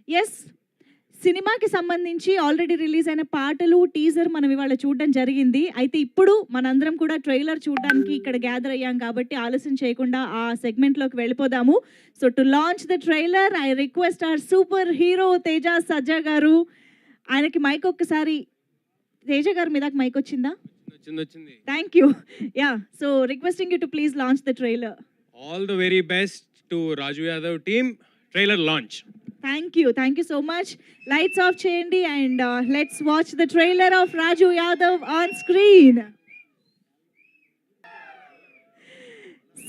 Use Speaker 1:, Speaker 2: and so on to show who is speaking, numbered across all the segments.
Speaker 1: Yes. సినిమాకి సంబంధించి already release అయిన పాటలు, టీజర్ మనం ఇవాళ చూడడం జరిగింది. అయితే ఇప్పుడు మనందరం కూడా ట్రైలర్ చూడడానికి ఇక్కడ గ్యాదర్ అయ్యాం కాబట్టి ఆలస్యం చేయకుండా ఆ సెగ్మెంట్‌లోకి వెళ్ళిపోదాము. So to launch the trailer I request our super hero Teja Sajja garu. ఆయనకి మైక్ ఒక్కసారి తేజ గారు మీ దాకా మైక్ వచ్చిందా?
Speaker 2: వచ్చింది.
Speaker 1: Thank you. Yeah! So requesting you to please launch the trailer.
Speaker 2: All the very best to Raju Yadav team. Trailer launch.
Speaker 1: Thank you so much. Lights off cheyandi and let's watch the trailer of Raju Yadav on screen.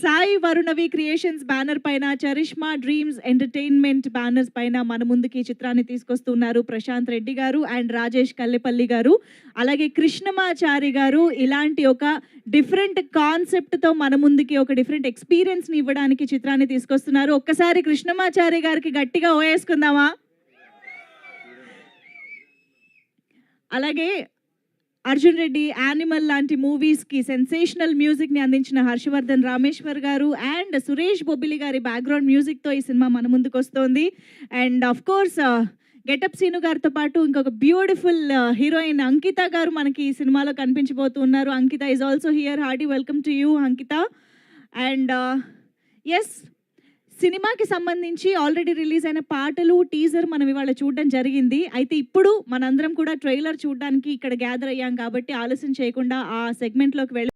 Speaker 1: Sai Varunavi creations banner పైన Charishma dreams entertainment banners పైన మన ముందుకి ఈ చిత్రాన్ని తీసుకొస్తున్నారు ప్రశాంత్ రెడ్డి గారు and Rajesh Kallepalli గారు, అలాగే కృష్ణమాచారి గారు. ఇలాంటి ఒక డిఫరెంట్ కాన్సెప్ట్తో మన ముందుకి ఒక డిఫరెంట్ ఎక్స్పీరియన్స్ని ఇవ్వడానికి చిత్రాన్ని తీసుకొస్తున్నారు. ఒక్కసారి కృష్ణమాచారి గారికి గట్టిగా ఓయేసుకుందామా? అలాగే అర్జున్ రెడ్డి, యానిమల్ లాంటి మూవీస్కి సెన్సేషనల్ మ్యూజిక్ని అందించిన హర్షవర్ధన్ రామేశ్వర్ గారు అండ్ సురేష్ బొబ్బిలి గారి బ్యాక్గ్రౌండ్ మ్యూజిక్తో ఈ సినిమా మన ముందుకు వస్తుంది. And of course getup Seenu గారితో పాటు ఇంకొక బ్యూటిఫుల్ హీరోయిన్ అంకిత గారు మనకి ఈ సినిమాలో కనిపించబోతున్నారు. Ankita is also here. Hearty welcome to you Ankita. And yes, సినిమాకి సంబంధించి ఆల్రెడీ రిలీజ్ అయిన పాటలు, టీజర్ మనం ఇవాళ చూడడం జరిగింది. అయితే ఇప్పుడు మనందరం కూడా ట్రైలర్ చూడడానికి ఇక్కడ గ్యాదర్ అయ్యాం కాబట్టి ఆలస్యం చేయకుండా ఆ సెగ్మెంట్‌లోకి